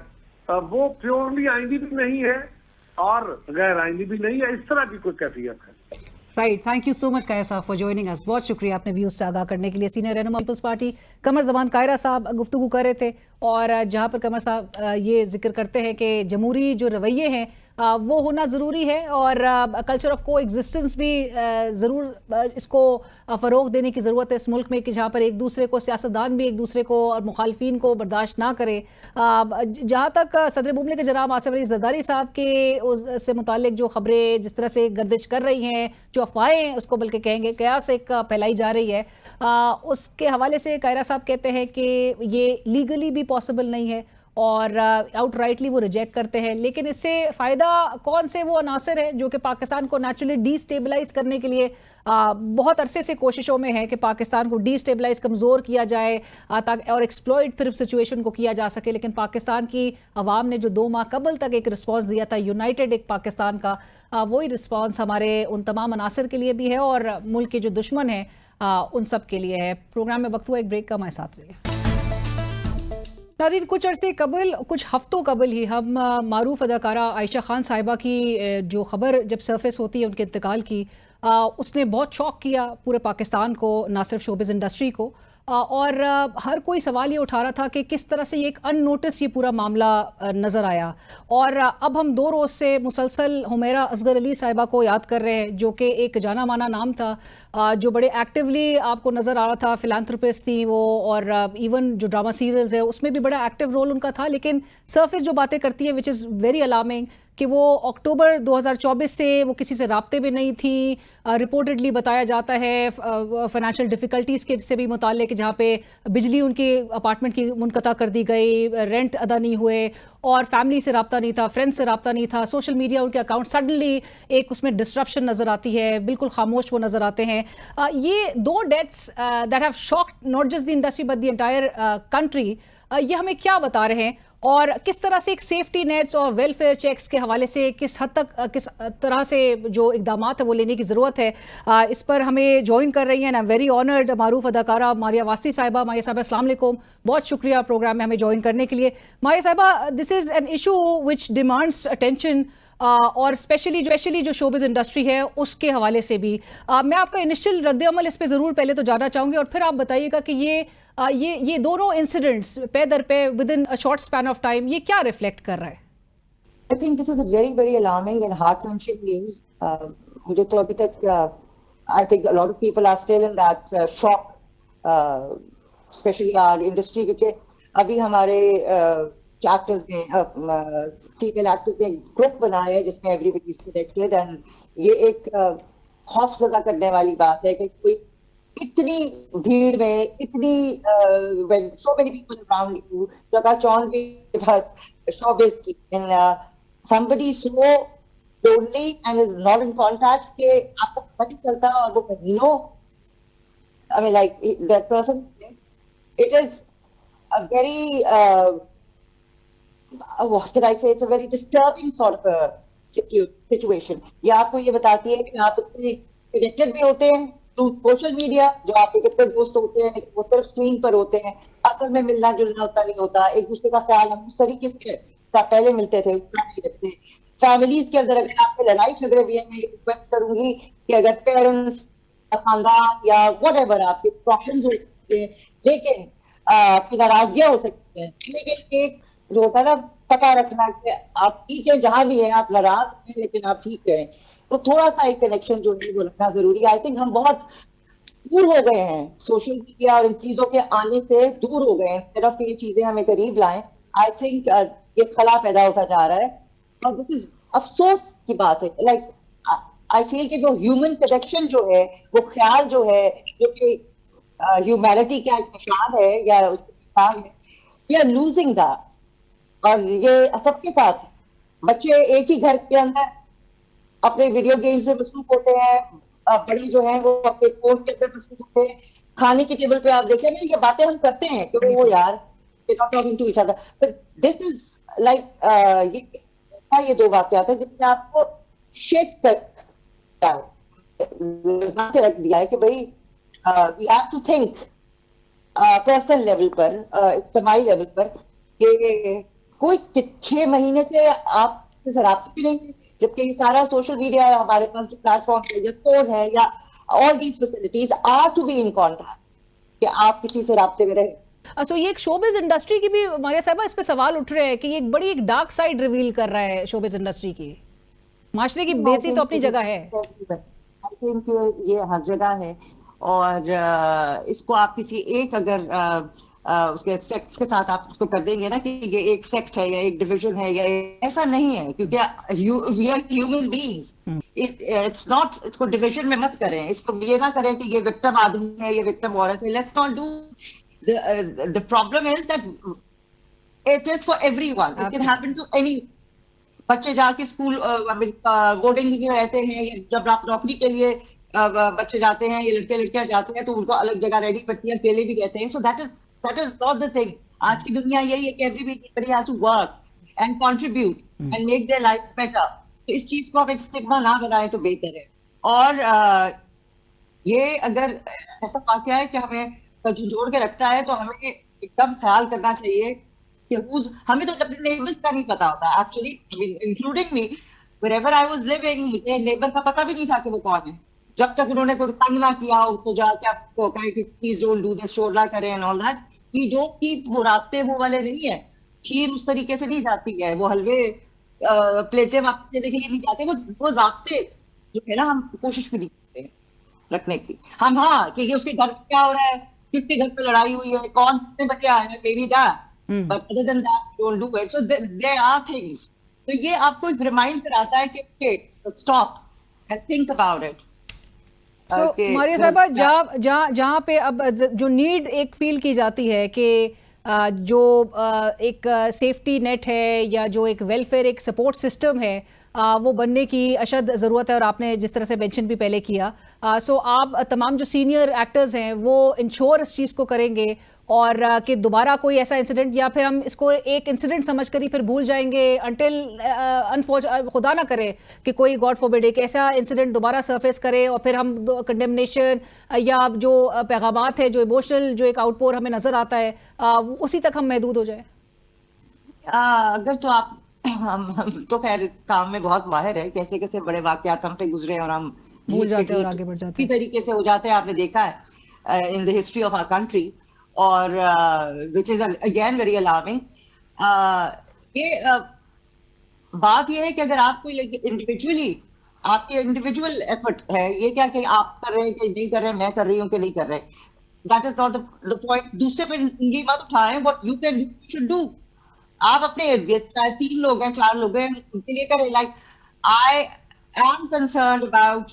वो प्योरली आईनी भी नहीं है और गैर आईनी भी नहीं है। इस तरह की कोई कैफियत है। Right, thank you so much Kaira sahab for joining us. बहुत शुक्रिया आपने व्यूज से आगाह करने के लिए। सीनियर रहनुमा पीपल्स पार्टी कमर जमान कायरा साहब गुफ्तगू कर रहे थे, और जहां पर कमर साहब ये जिक्र करते हैं कि जमहूरी जो रवैये हैं वो होना ज़रूरी है, और कल्चर ऑफ को एग्जिस्टेंस भी ज़रूर इसको फ़रोग देने की ज़रूरत है इस मुल्क में, कि जहाँ पर एक दूसरे को, सियासतदान भी एक दूसरे को और मुखालफिन को बर्दाश्त ना करे। जहाँ तक सदर मुमलिक जनाब आसिफ अली जरदारी साहब के से मुतालिक जो खबरें जिस तरह से गर्दिश कर रही हैं, जो अफवाहें उसको बल्कि कहेंगे कयास एक फैलाई जा रही है, उसके हवाले से कायरा साहब कहते हैं कि ये लीगली भी पॉसिबल नहीं है और आउटराइटली वो रिजेक्ट करते हैं। लेकिन इससे फ़ायदा कौन से वो अनासर हैं जो कि पाकिस्तान को नेचुरली डीस्टेबलाइज करने के लिए बहुत अरसे से कोशिशों में है कि पाकिस्तान को डीस्टेबलाइज, कमज़ोर किया जाए ताकि और एक्सप्लॉइट फिर सिचुएशन को किया जा सके। लेकिन पाकिस्तान की अवाम ने जो 2 माह कबल तक एक रिस्पॉन्स दिया था यूनाइटेड एक पाकिस्तान का, वही रिस्पॉन्स हमारे उन तमाम अनासर के लिए भी है और मुल्क के जो दुश्मन हैं उन सब के लिए है। प्रोग्राम में वक्त हुआ एक ब्रेक का, हमारे साथ रहिए। नाज़रीन, कुछ अरसे कबल, कुछ हफ्तों कबल ही हम मारूफ अदाकारा आयशा खान साहिबा की जो खबर जब सरफेस होती है उनके इंतकाल की, उसने बहुत शॉक किया पूरे पाकिस्तान को, ना सिर्फ शोबिज़ इंडस्ट्री को। और हर कोई सवाल ये उठा रहा था कि किस तरह से ये एक अननोटिस ये पूरा मामला नज़र आया। और अब हम 2 रोज़ से मुसलसल हुमैरा असगर अली साहिबा को याद कर रहे हैं, जो कि एक जाना माना नाम था, जो बड़े एक्टिवली आपको नज़र आ रहा था, फिलैंथ्रोपिस्ट थी वो, और इवन जो ड्रामा सीरियल्स है उसमें भी बड़ा एक्टिव रोल उनका था। लेकिन सरफेस जो बातें करती है विच इज़ वेरी अलार्मिंग कि वो अक्टूबर 2024 से वो किसी से राब्ते में नहीं थी। रिपोर्टेडली बताया जाता है फाइनेंशियल डिफ़िकल्टीज़ के से भी मुताल्लिक, जहाँ पे बिजली उनके अपार्टमेंट की मुनक़ता कर दी गई, रेंट अदा नहीं हुए, और फैमिली से रब्ता नहीं था, फ्रेंड्स से रब्ता नहीं था। सोशल मीडिया उनके अकाउंट सडनली एक उसमें डिस्ट्रप्शन नज़र आती है, बिल्कुल खामोश वो नज़र आते हैं। ये 2 deaths that have shocked not just the industry but the entire country, ये हमें क्या बता रहे हैं, और किस तरह से एक सेफ्टी नेट्स और वेलफेयर चेक्स के हवाले से किस हद तक किस तरह से जो इक़दामात है वो लेने की ज़रूरत है। इस पर हमें ज्वाइन कर रही हैं, आई एम वेरी ऑनर्ड, मारूफ अदाकारा मारिया वास्ती साहिबा। मारिया साहिबा अस्सलाम वालेकुम, बहुत शुक्रिया प्रोग्राम में हमें ज्वाइन करने के लिए। मारिया साहिबा, this is an issue which demands attention, और स्पेशली जो शोबिज़ इंडस्ट्री है उसके हवाले से भी। मैं आपका इनिशियल रद्द-ए-अमल इस पे ज़रूर पहले तो जानना चाहूँगी, और फिर आप बताइएगा कि ये दोनों इंसिडेंट्स पे दर पे with in a short span of time ये क्या रिफ्लेक्ट कर रहा है? I think this is a very, very alarming and heart-wrenching news. मुझे तो अभी तक I think a lot of people are still in that shock, especially our industry, क्योंकि अभी हमारे एक्टर्स ने फीमेल एक्टर्स ने ग्रुप बनाया है जिसमें एवरीबॉडी इज कनेक्टेड, एंड ये एक खौफजदा करने वाली बात है कि कोई इतनी भीड़ में इतनी when so many people around you, जगह चौन के पास शोबिज़ की, and somebody so lonely and is not in contact के आपको पता नहीं चलता, और वो महीनों, I mean like that person, it is a very what can I say, it's a very disturbing sort of a situation. ये आपको ये बताती है कि आप इतने कनेक्टेड भी होते हैं थ्रू सोशल मीडिया, जो आपके कितने दोस्त होते हैं लेकिन वो सिर्फ स्क्रीन पर होते हैं, असल में मिलना जुलना उतना नहीं होता, एक दूसरे का ख्याल हम उस तरीके से पहले मिलते थे उतना नहीं रखते। फैमिलीज के अंदर अगर आपको लड़ाई झगड़े भी है, मैं रिक्वेस्ट करूंगी कि अगर पेरेंट्स, खानदान या व्हाटएवर आपके प्रॉब्लम्स हो सकते हैं, लेकिन आपकी नाराजगियां हो सकती हैं, लेकिन एक जो होता है ना पता रखना कि आप ठीक है, जहां भी है आप नाराज हैं लेकिन आप ठीक रहें, तो थोड़ा सा एक कनेक्शन जो है वो रखना जरूरी है। आई थिंक हम बहुत दूर हो गए हैं सोशल मीडिया और इन चीजों के आने से दूर हो गए हैं, इंस्टेड ऑफ ये चीजें हमें करीब लाएं। आई थिंक ये खला पैदा होता जा रहा है, और दिस इज अफसोस की बात है। लाइक आई फील कि जो ह्यूमन कनेक्शन जो है, वो ख्याल जो है, जो कि ह्यूमैनिटी का एक निशान है या उसके निशान है, वी आर लूजिंग दैट। और ये सबके साथ, बच्चे एक ही घर के अंदर अपने वीडियो गेम से मसरूफ होते हैं, बड़े जो हैं वो अपने फोन के अंदर मसरूफ होते हैं, खाने की टेबल पे आप देखें ना, ये बातें हम करते हैं कि वो यार not talking to each other, but this is like ये 2 वाकयात है जिसमें आपको शेक कर रख दिया है कि भाई we have to think personal level पर, इज्तिमाई लेवल पर, कि कोई 6 महीने से आप राब्ते भी नहीं, जबकि ये सारा सोशल मीडिया है, हमारे पास जो प्लेटफॉर्म है या फोन है या all these facilities are to be in contact, कि आप किसी से राब्ते में रहे। सो ये एक शोबिज इंडस्ट्री की भी मारिया साहिबा इस पे सवाल उठ रहे हैं कि ये एक बड़ी एक डार्क साइड रिवील कर रहा है शोबिज इंडस्ट्री की। माशरे की बेइज्जती तो अपनी जगह है, आई थिंक ये हर जगह है, और इसको आप किसी एक अगर उसके सेक्ट्स के साथ आप उसको कर देंगे ना कि ये एक सेक्ट है या एक डिवीजन है, या ऐसा नहीं है, क्योंकि we are human beings. It's not, इसको डिवीजन में मत करें, इसको ये ना करें कि ये विक्टिम आदमी है, ये विक्टिम औरत है। Let's not do, the problem is that it is for everyone, it can happen to any. बच्चे जाके स्कूल बोर्डिंग में रहते हैं, या जब आप नौकरी के लिए बच्चे जाते हैं, ये लड़के लड़कियां जाते हैं, तो उनको अलग जगह रहनी पड़ती है, अकेले भी रहते हैं। So that is not the thing. आज की दुनिया यही है कि everybody has to work and contribute and make their lives better. तो इस चीज को आप एक स्टिग्मा ना बनाए तो बेहतर है। और ये अगर ऐसा वाकया है कि हमें जोड़ के रखता है, तो हमें एकदम ख्याल करना चाहिए कि हमें तो अपने नेबर्स का नहीं पता होता actually, including me, wherever I was living, मुझे नेबर का पता भी नहीं था कि वो कौन है। जब तक उन्होंने कोई तंग ना किया हो तो जाके आपको कहे कि प्लीज डोंट डू दिस, शोर ना करें and all that. He don't keep, वो रास्ते वो वाले नहीं है। खीर उस तरीके से नहीं जाती है, वो हलवे प्लेटें देने के लिए नहीं जाते, वो रास्ते जो है ना हम कोशिश भी नहीं करते हैं रखने की। हम हाँ कि उसके घर में क्या हो रहा है, किसके घर पे लड़ाई हुई है, कौन कितने बच्चे आए हैं, मेरी that, but other than that don't do it. So there are things, तो ये आपको एक रिमाइंड कराता है कि stop and think about it. So Maria साहबा, जहाँ पे अब जो नीड एक फील की जाती है कि जो एक सेफ्टी नेट है या जो एक वेलफेयर एक सपोर्ट सिस्टम है वो बनने की अशद ज़रूरत है, और आपने जिस तरह से मेंशन भी पहले किया, सो आप तमाम जो सीनियर एक्टर्स हैं वो इंश्योर इस चीज़ को करेंगे और कि दोबारा कोई ऐसा इंसिडेंट, या फिर हम इसको एक इंसिडेंट समझकर ही फिर भूल जाएंगे अनटिल खुदा ना करे कि कोई गॉड फॉरबिड एक ऐसा इंसिडेंट दोबारा सरफेस करे और फिर हम कंडेमनेशन या जो पैगामात है, जो इमोशनल जो एक आउटपोर हमें नजर आता है, उसी तक हम महदूद हो जाए। अगर तो आप हम तो खैर इस काम में बहुत माहिर है, कैसे कैसे बड़े वाकयात हम पे गुजरे और हम भूल जाते हैं और आगे बढ़ जाते हैं, तरीके से हो जाते हैं, आपने देखा है in the history of our country, और which is again very alarming. ये बात ये है कि अगर आप कोई इंडिविजुअली, आपके इंडिविजुअल एफर्ट है, ये क्या कि आप कर रहे हैं कि नहीं कर रहे हैं, मैं कर रही हूँ कि नहीं कर रहे, that is not the point. दूसरे पे उंगली मत उठाएं, what you can do should do. आप अपने इर्द गिर्द, चाहे 3 लोग हैं 4 लोग हैं, उनके लिए करें। Like I am concerned about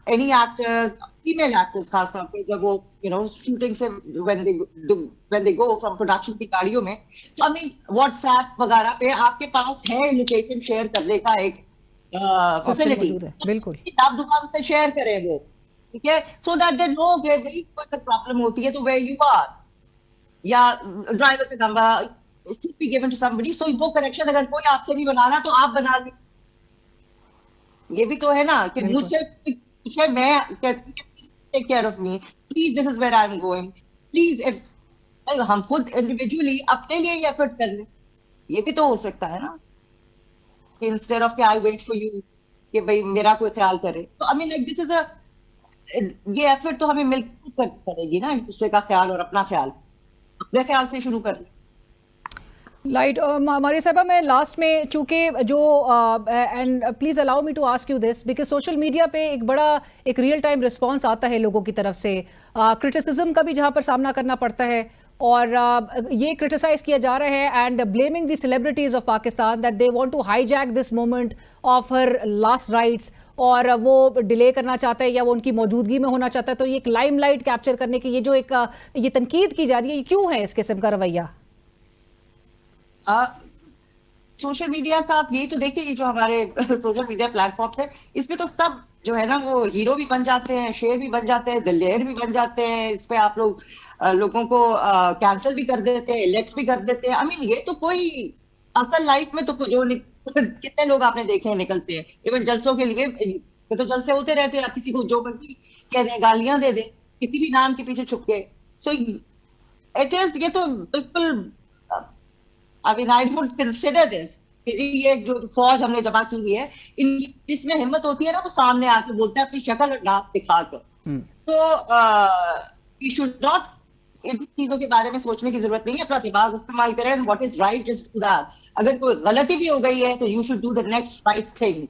any actors, female actors खासतौर पे, जब वो शूटिंग से when they go from production की गाड़ियों में, तो आई मीन व्हाट्सएप वगैरह पे आपके पास है लोकेशन शेयर करने का एक फैसिलिटी, बिल्कुल आप दुकान से शेयर करें वो, ठीक है, सो दैट दे नो कि भाई कोई प्रॉब्लम होती है तो वेयर यू आर, या ड्राइवर का number should be given to somebody, so वो कनेक्शन अगर कोई आपसे नहीं बनाना तो आप बना लें। ये भी तो है ना कि मुझसे पूछे, मैं take care of me please, this is where I am going please. If हम खुद इंडिविजुअली अपने लिए ये एफर्ट कर लें, ये भी तो हो सकता है ना, कि इंस्टेड ऑफ कि आई वेट फॉर यू कि भाई मेरा कोई ख्याल करे। तो I mean like this is ये एफर्ट तो हमें मिलकर करनी पड़ेगी ना, एक दूसरे का ख्याल और अपना ख्याल अपने ख्याल से शुरू कर। लाइट मारिया साहबा, मैं लास्ट में चूंकि जो and please allow me to ask you this, because social media पे एक बड़ा एक रियल टाइम रिस्पांस आता है लोगों की तरफ से, क्रिटिसिज्म का भी जहां पर सामना करना पड़ता है, और ये क्रिटिसाइज किया जा रहा है and blaming the celebrities of Pakistan that they want to hijack this moment of her last rights, और वो डिले करना चाहता है या वो उनकी मौजूदगी में होना चाहता है। तो ये एक लाइमलाइट कैप्चर करने की ये जो एक ये तनकीद की जा रही है, ये क्यों है इस किस्म का रवैया? सोशल मीडिया का आप यही तो देखिए, ये जो हमारे सोशल मीडिया प्लेटफॉर्म्स है, इसमें तो सब जो है ना वो हीरो भी बन जाते हैं, शेर भी बन जाते हैं, दलेर भी बन जाते हैं। इस पे आप लोग लोगों को कैंसिल भी कर देते हैं, इलेक्ट भी कर देते हैं। आई मीन ये तो कोई असल लाइफ में तो जो कितने लोग आपने देखे हैं निकलते हैं, इवन जलसों के लिए तो जलसे होते रहते हैं, आप किसी को जो मर्जी कह दें, गालियां दे दें किसी भी नाम के पीछे छुप के। सो इट इज, ये तो बिल्कुल, I mean I would consider this, ये जो फौज हमने जमा की हुई है, इनकी इसमें हिम्मत होती है ना, वो सामने आके बोलते हैं अपनी शक्ल और नाम दिखाकर। तो वी शुड नॉट, इन चीजों के बारे में सोचने की जरूरत नहीं है, अपना दिमाग इस्तेमाल करें, what is right just do that. अगर कोई गलती भी हो गई है तो you should do the next right thing,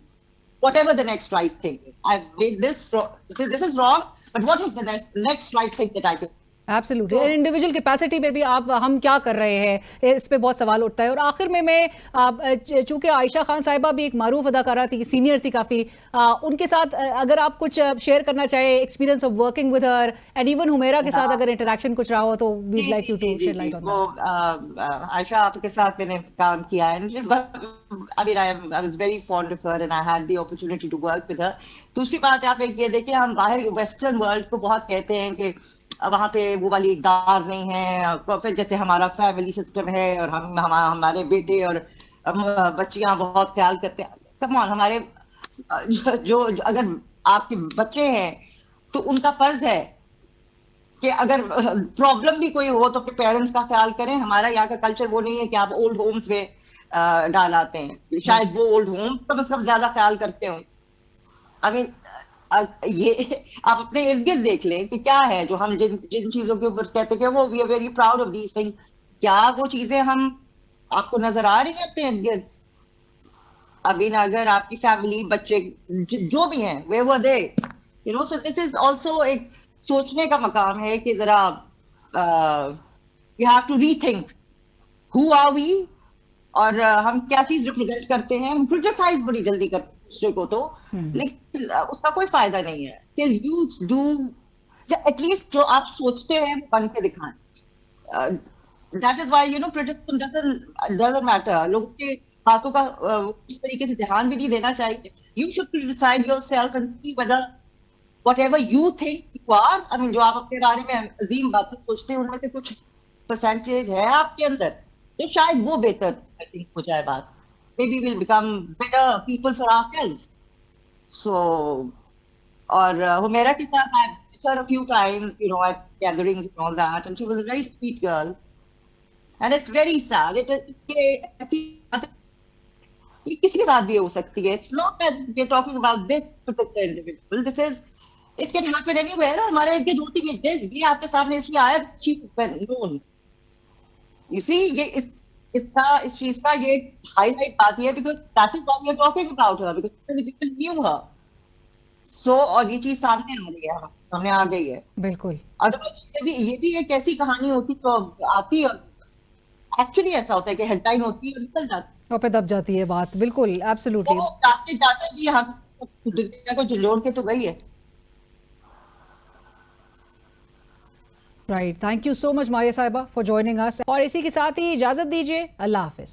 whatever the next right thing is. I've made this is wrong, but what is the next right thing that I can? Absolutely, individual capacity में भी आप हम क्या कर रहे हैं, इस पे बहुत सवाल उठता है। और आखिर में मैं चूंकि आयशा खान साहिबा भी एक मारूफ अदाकारा थी, सीनियर थी काफ़ी, उनके साथ अगर आप कुछ शेयर करना चाहे experience of working with her and even Humaira के साथ अगर इंटरेक्शन कुछ रहा हो तो we would like you to share light on that. Ayesha आपके साथ मैंने काम किया है, I mean, I was very fond of her and I had the opportunity to work with her. दूसरी बात आप एक ये देखिए, हम बाहर वेस्टर्न वर्ल्ड को बहुत कहते हैं कि वहाँ पे वो वाली इक़दार नहीं है, फिर जैसे हमारा फैमिली सिस्टम है और हमारे बेटे और बच्चियां बहुत ख्याल करते हैं। कम ऑन, हमारे जो अगर आपके बच्चे हैं तो उनका फर्ज है कि अगर प्रॉब्लम भी कोई हो तो अपने पेरेंट्स का ख्याल करें। हमारा यहाँ का कल्चर वो नहीं है कि आप ओल्ड होम्स में डाल आते हैं, शायद वो ओल्ड होम्स कम से कम ज्यादा ख्याल करते हो। आई मीन ये आप अपने इर्द गिर्द देख लें कि क्या है जो हम जिन जिन चीजों के ऊपर कहते हैं कि वो we are very proud of these thing, क्या वो चीजें हम आपको नजर आ रही है अपने इर्द गिर्द? अभी अगर आपकी फैमिली बच्चे जो भी हैं वे वो दे you know, so this is also एक सोचने का मकाम है कि जरा you have to rethink who are we, और हम क्या चीज रिप्रेजेंट करते हैं। हम क्रिटिसाइज बड़ी जल्दी करते हैं दूसरे को तो, लेकिन उसका कोई फायदा नहीं है। टिल यू डू एटलीस्ट जो आप सोचते हैं वो बन के दिखाएं। That is why you know criticism doesn't matter. लोगों के बातों का इस तरीके से ध्यान भी नहीं देना चाहिए। You should decide yourself and see whether whatever you think you are, I mean जो आप अपने बारे में अजीम बातें सोचते हैं उनमें से कुछ परसेंटेज है आपके अंदर, तो शायद वो बेहतर आई थिंक हो जाए बात। Maybe we'll become better people for ourselves. So, और Humaira के साथ I met her a few times, you know, at gatherings and all that, and she was a very sweet girl. And it's very sad. ऐसी बात ये किसी के साथ भी हो सकती है. It's not that we're talking about this particular individual. This is, it can happen anywhere. और हमारे इनके होती भी ये आपके सामने इसलिए आया, she was known. You see, ये इस चीज का ये हाईलाइट बात है because that is what we are talking about her, because people knew her. So और ये चीज सामने आ रही है, सामने आ गई है बिल्कुल। अदरवाइज ये भी एक ऐसी कहानी होती तो आती, और एक्चुअली ऐसा होता है कि हेडलाइन होती है और निकल जाती है और पे दब जाती है बात। बिल्कुल, एब्सोल्युटली। तो जाते जाते भी हम दुनिया को झुंझोड़ के तो गई है। Right, thank you so much Maria साहिबा फॉर ज्वाइनिंग अस। और इसी के साथ ही इजाजत दीजिए, अल्लाह हाफिज।